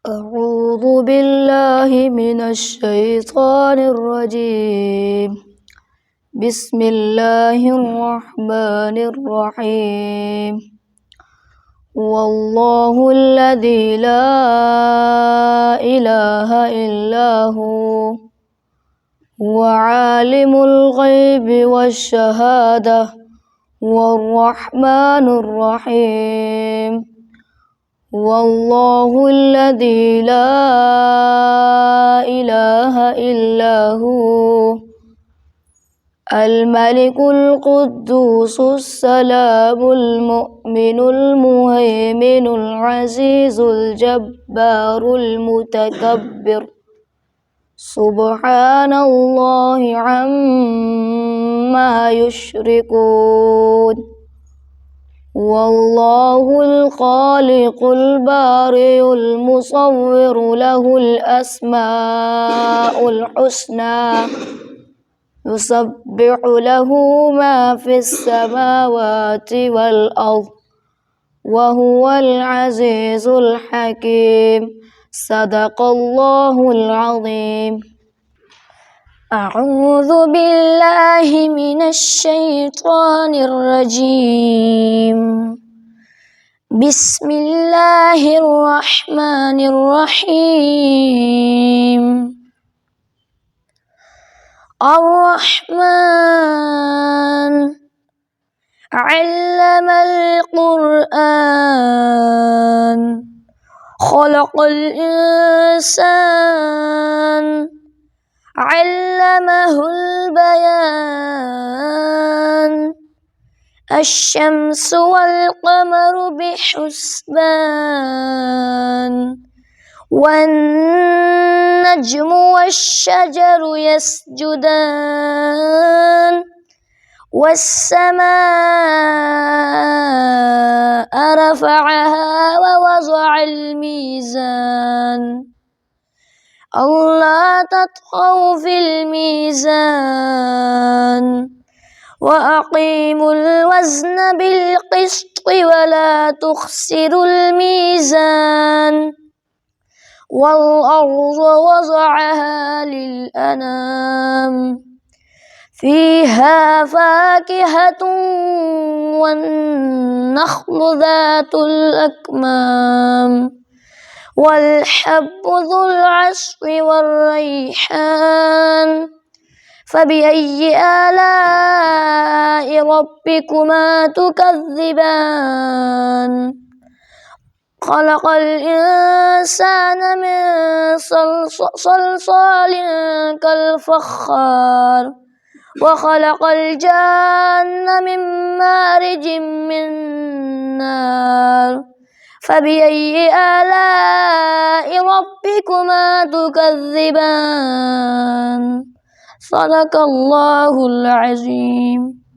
أعوذ بالله من الشيطان الرجيم. بسم الله الرحمن الرحيم. والله الذي لا إله إلا هو عالم الغيب والشهادة والرحمن الرحيم. والله الذي لا إله إلا هو الملك القدوس السلام المؤمن المهيمن العزيز الجبار المتكبر سبحان الله عما يشركون. والله الخالق البارئ المصور له الأسماء الحسنى يسبح له ما في السماوات والأرض وهو العزيز الحكيم. صدق الله العظيم. أعوذ بالله من الشيطان الرجيم. بسم الله الرحمن الرحيم. الرحمن علم القرآن خلق الإنسان علمه البيان. الشمس والقمر بحسبان والنجم والشجر يسجدان. والسماء رفعها ووضع الميزان ألا تطغوا في الميزان وأقيموا الوزن بالقسط ولا تخسروا الميزان. والأرض وضعها للأنام فيها فاكهة والنخل ذات الأكمام والحب ذو العصف والريحان. فبأي آلاء ربكما تكذبان. خلق الإنسان من صلصال كالفخار وخلق الجان من مارج من نار. فبأي آلاء ربكما تكذبان. صدق الله العظيم.